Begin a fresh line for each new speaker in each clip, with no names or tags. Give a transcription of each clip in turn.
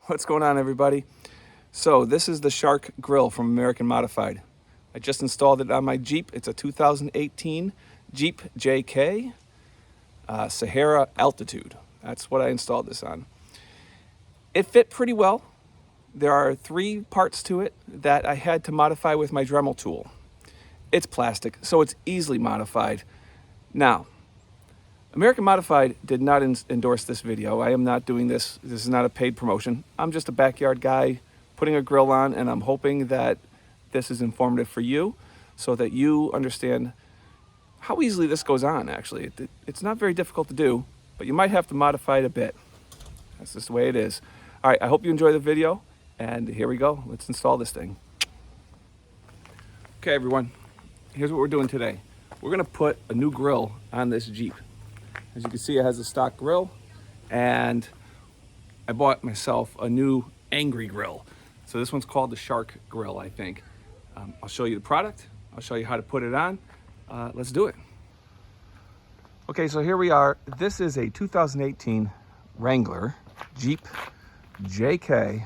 What's going on, everybody? So this is the Shark Grille from American Modified. I just installed it on my Jeep. It's a 2018 Jeep JK Sahara Altitude. That's what I installed this on. It fit pretty well. There are 3 parts to it that I had to modify with my Dremel tool. It's plastic, so it's easily modified. Now, American Modified did not endorse this video. I am not doing this. This is not a paid promotion. I'm just a backyard guy putting a grill on, and I'm hoping that this is informative for you so that you understand how easily this goes on, actually. It's not very difficult to do, but you might have to modify it a bit. That's just the way it is. All right, I hope you enjoy the video, and here we go. Let's install this thing. Okay, everyone, here's what we're doing today. We're gonna put a new grill on this Jeep. As you can see, it has a stock grill, and I bought myself a new angry grill. So this one's called the Shark Grille, I think. I'll show you the product. I'll show you how to put it on. Let's do it. Okay, so here we are. This is a 2018 Wrangler Jeep JK.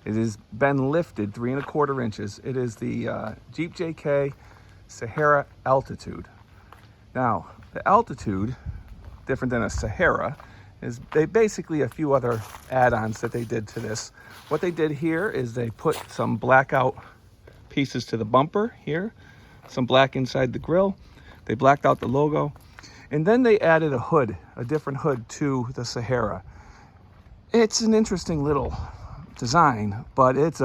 It has been lifted 3 1/4 inches. It is the Jeep JK Sahara Altitude. Now, the Altitude, different than a Sahara, is they basically a few other add-ons that they did to this. What they did here is they put some blackout pieces to the bumper here, some black inside the grille. They blacked out the logo, and then they added a hood, a different hood to the Sahara. It's an interesting little design, but it's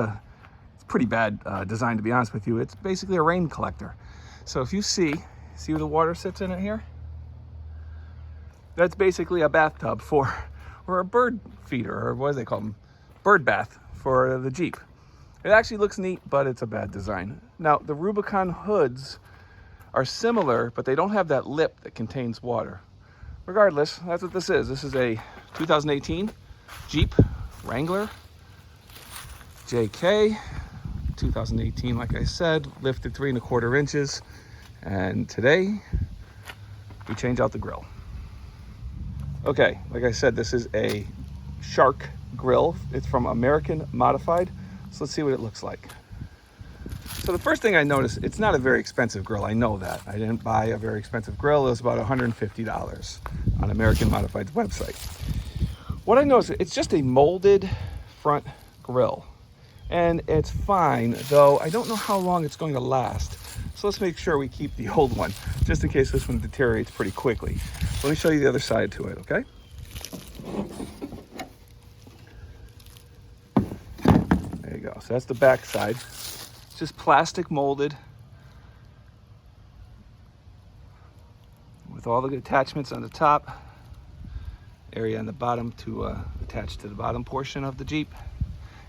pretty bad design, to be honest with you. It's basically a rain collector. So if you see where the water sits in it here? That's basically a bathtub or a bird feeder, or what do they call them? Bird bath for the Jeep. It actually looks neat, but it's a bad design. Now, the Rubicon hoods are similar, but they don't have that lip that contains water. Regardless, that's what this is. This is a 2018 Jeep Wrangler JK, 2018, like I said, lifted 3 1/4 inches. And today, we change out the grill. Okay, like I said, this is a Shark Grille. It's from American Modified. So let's see what it looks like. So the first thing I noticed, it's not a very expensive grill. I know that. I didn't buy a very expensive grill. It was about $150 on American Modified's website. What I noticed, it's just a molded front grill. And it's fine, though I don't know how long it's going to last. So let's make sure we keep the old one, just in case this one deteriorates pretty quickly. Let me show you the other side to it, okay? There you go. So that's the back side. It's just plastic molded with all the attachments on the top, area on the bottom to attach to the bottom portion of the Jeep,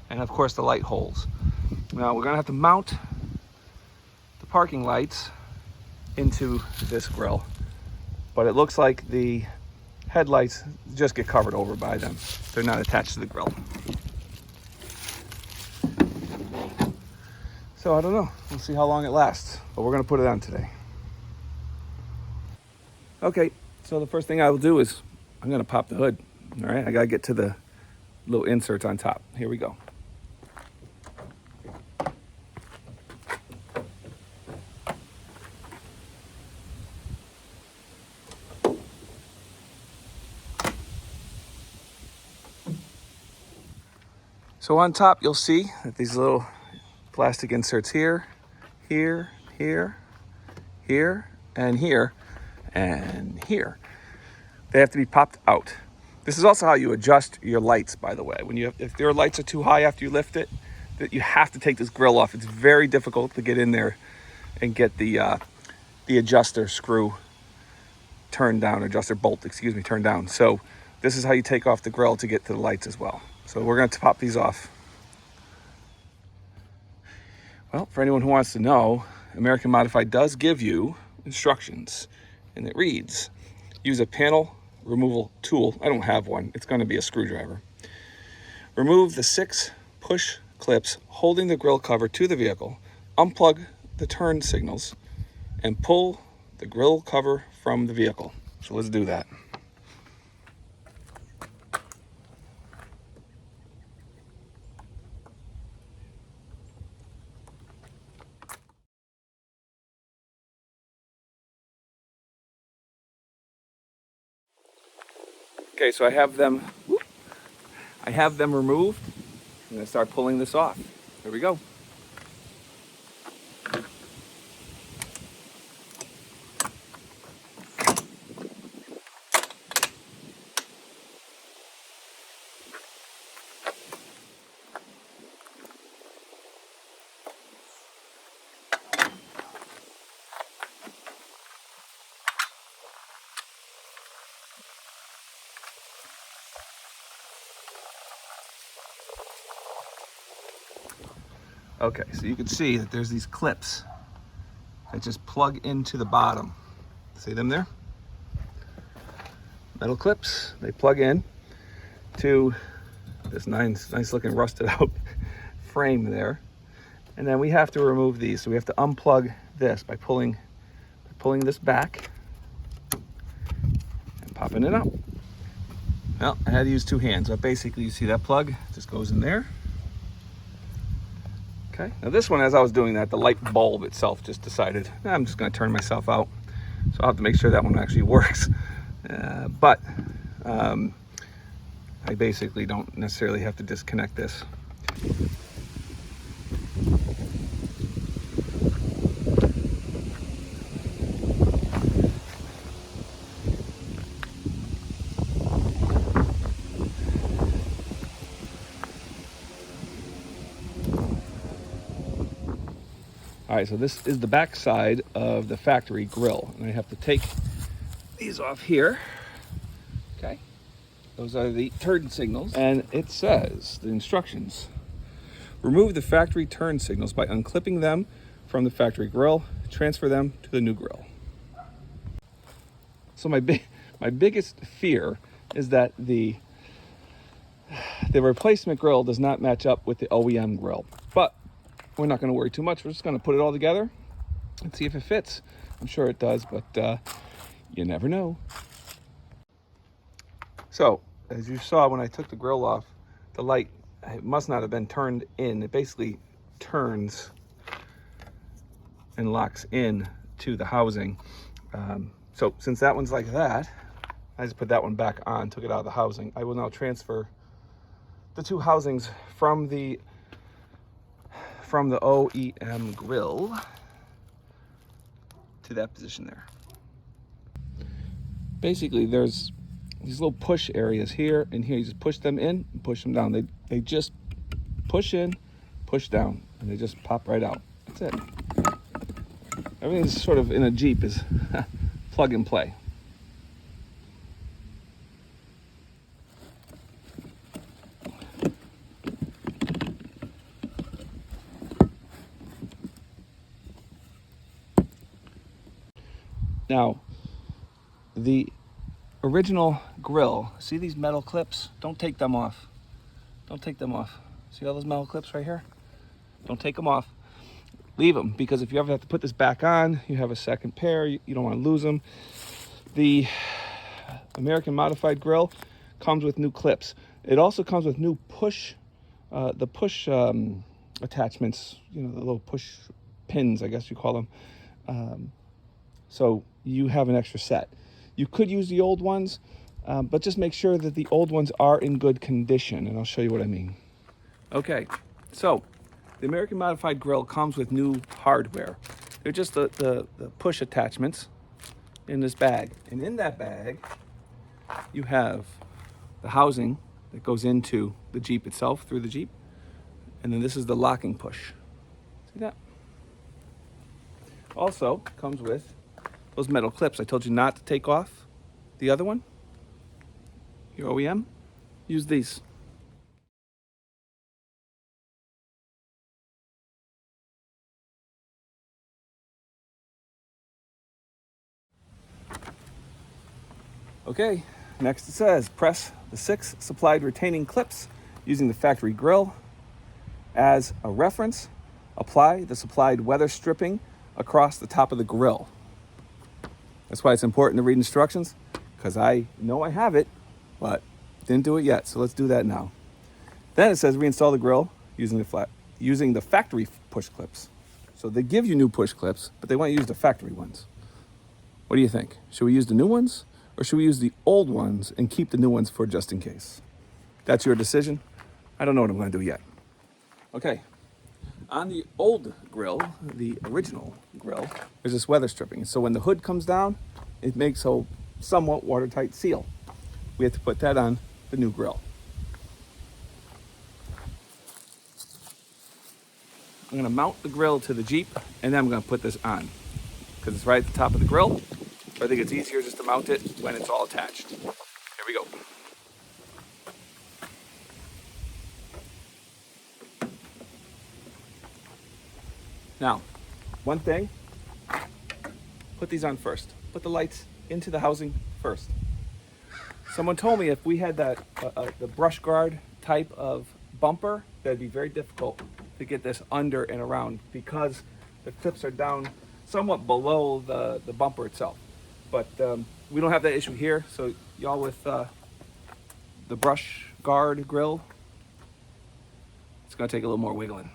and of course the light holes. Now we're gonna have to mount the parking lights into this grill, but it looks like the headlights just get covered over by them. They're not attached to the grill. So I don't know, we'll see how long it lasts, but we're gonna put it on today. Okay, so the first thing I will do is I'm gonna pop the hood. All right, I gotta get to the little inserts on top. Here we go. So on top, you'll see that these little plastic inserts here, here, here, here, and here, and here. They have to be popped out. This is also how you adjust your lights, by the way. If your lights are too high after you lift it, that you have to take this grill off. It's very difficult to get in there and get the adjuster screw turned down, adjuster bolt, turned down. So this is how you take off the grill to get to the lights as well. So we're going to pop these off. Well, for anyone who wants to know, American Modified does give you instructions, and it reads, use a panel removal tool. I don't have one. It's going to be a screwdriver. Remove the 6 push clips holding the grill cover to the vehicle. Unplug the turn signals and pull the grill cover from the vehicle. So let's do that. Okay, so I have them removed. I'm gonna start pulling this off. Here we go. Okay, so you can see that there's these clips that just plug into the bottom. See them there? Metal clips, they plug in to this nice looking rusted out frame there. And then we have to remove these. So we have to unplug this by pulling this back and popping it out. Well, I had to use two hands, but basically you see that plug just goes in there. Okay, now this one, as I was doing that, the light bulb itself just decided, I'm just gonna turn myself out. So I'll have to make sure that one actually works. But I basically don't necessarily have to disconnect this. All right, so this is the back side of the factory grill, and I have to take these off here. Okay, those are the turn signals, and it says the instructions: remove the factory turn signals by unclipping them from the factory grill. Transfer them to the new grill. So my biggest fear is that the replacement grill does not match up with the OEM grill, but we're not going to worry too much. We're just going to put it all together and see if it fits. I'm sure it does, but you never know. So, as you saw when I took the grill off, the light, it must not have been turned in. It basically turns and locks in to the housing. So since that one's like that, I just put that one back on, took it out of the housing. I will now transfer the two housings from the OEM grill to that position there. Basically, there's these little push areas here and here. You just push them in and push them down. They just push in, push down, and they just pop right out. That's it. Everything's sort of in a Jeep is plug and play. Now, the original grill, see these metal clips? Don't take them off. Don't take them off. See all those metal clips right here? Don't take them off. Leave them, because if you ever have to put this back on, you have a second pair, you don't want to lose them. The American Modified Grill comes with new clips. It also comes with new push attachments, you know, the little push pins, I guess you call them. So you have an extra set. You could use the old ones, but just make sure that the old ones are in good condition, and I'll show you what I mean. Okay, so the American Modified Grill comes with new hardware. They're just the push attachments in this bag. And in that bag, you have the housing that goes into the Jeep itself, through the Jeep. And then this is the locking push. See that? Also comes with those metal clips. I told you not to take off the other one, your OEM. Use these. Okay, next it says, press the 6 supplied retaining clips using the factory grill as a reference. Apply the supplied weather stripping across the top of the grill. That's why it's important to read instructions, because I know I have it, but didn't do it yet, so let's do that now. Then it says reinstall the grill using the factory push clips. So they give you new push clips, but they want you to use the factory ones. What do you think? Should we use the new ones, or should we use the old ones and keep the new ones for just in case? That's your decision. I don't know what I'm going to do yet. Okay, on the old grill, the original grill, there's this weather stripping. So when the hood comes down, it makes a somewhat watertight seal. We have to put that on the new grill. I'm going to mount the grill to the Jeep, and then I'm going to put this on because it's right at the top of the grill. But I think it's easier just to mount it when it's all attached. Here we go. Now, one thing, put these on first. Put the lights into the housing first. Someone told me if we had that the brush guard type of bumper, that'd be very difficult to get this under and around because the clips are down somewhat below the bumper itself. But we don't have that issue here, so y'all with the brush guard grill, it's gonna take a little more wiggling.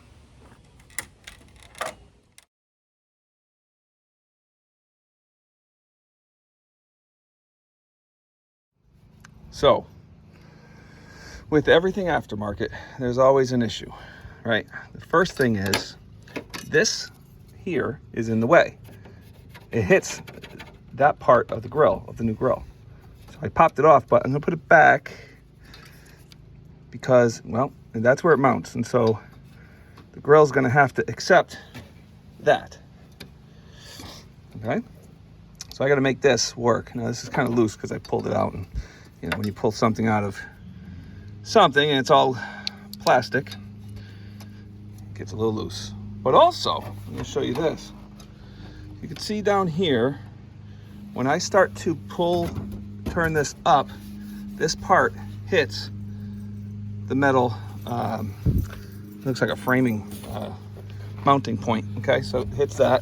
So, with everything aftermarket, there's always an issue, right? The first thing is, this here is in the way. It hits that part of the grill, of the new grill. So I popped it off, but I'm gonna put it back because, well, and that's where it mounts. And so the grill's gonna have to accept that, okay? So I gotta make this work. Now this is kind of loose because I pulled it out, and you know, when you pull something out of something and it's all plastic, it gets a little loose. But also, I'm going to show you this. You can see down here, when I start to turn this up, this part hits the metal, looks like a framing mounting point, okay? So it hits that.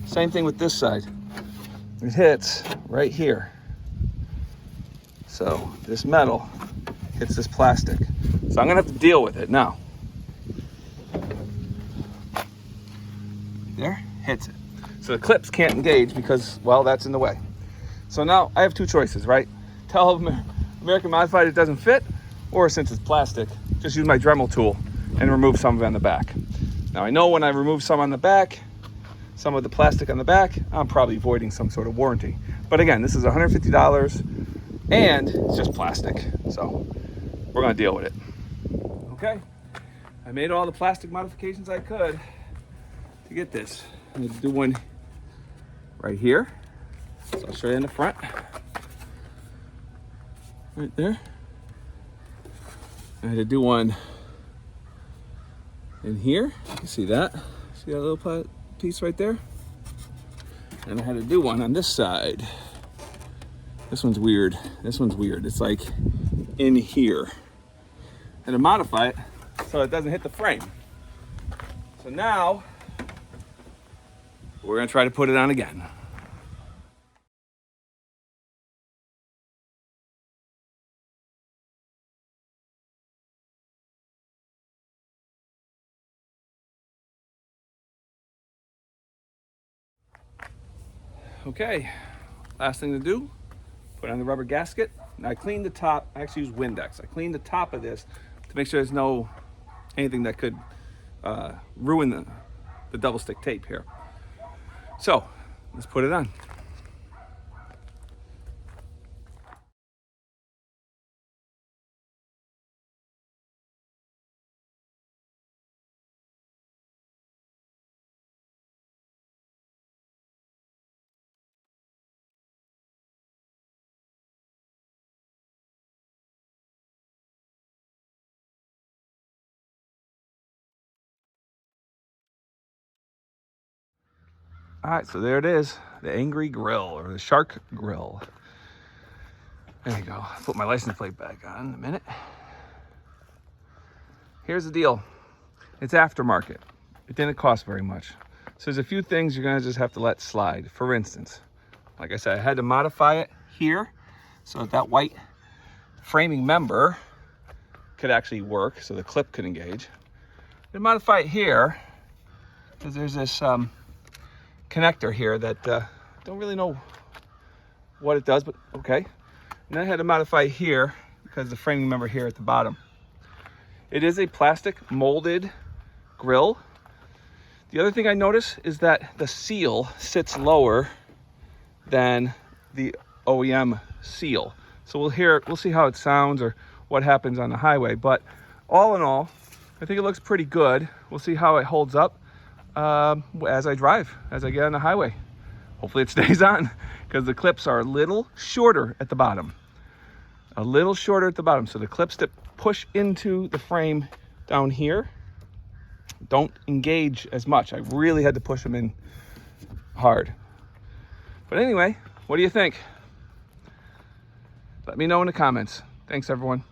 Same thing with this side. It hits right here. So this metal hits this plastic. So I'm gonna have to deal with it now. There, hits it. So the clips can't engage because, well, that's in the way. So now I have two choices, right? Tell American Modified it doesn't fit, or since it's plastic, just use my Dremel tool and remove some of it on the back. Now I know when I remove some on the back, some of the plastic on the back, I'm probably voiding some sort of warranty. But again, this is $150. And it's just plastic, so we're gonna deal with it. Okay, I made all the plastic modifications I could to get this. I'm gonna do one right here. So I'll show you in the front. Right there. I had to do one in here. You can see that. See that little piece right there? And I had to do one on this side. This one's weird. This one's weird. It's like in here. And to modify it so it doesn't hit the frame. So now, we're gonna try to put it on again. Okay, last thing to do, put on the rubber gasket. Now I cleaned the top. I actually use Windex. I cleaned the top of this to make sure there's anything that could ruin the double stick tape here. So let's put it on. All right, so there it is, the Angry Grill, or the Shark Grille. There you go. I'll put my license plate back on in a minute. Here's the deal. It's aftermarket. It didn't cost very much. So there's a few things you're gonna just have to let slide. For instance, like I said, I had to modify it here so that white framing member could actually work, so the clip could engage. To modify it here, because there's this connector here that don't really know what it does, but okay. And I had to modify here because the framing member here at the bottom. It is a plastic molded grill. The other thing I noticed is that the seal sits lower than the OEM seal. So we'll see how it sounds or what happens on the highway. But all in all, I think it looks pretty good. We'll see how it holds up as I drive, as I get on the highway. Hopefully it stays on, because the clips are a little shorter at the bottom. A little shorter at the bottom. So the clips that push into the frame down here don't engage as much. I really had to push them in hard. But anyway, what do you think? Let me know in the comments. Thanks, everyone.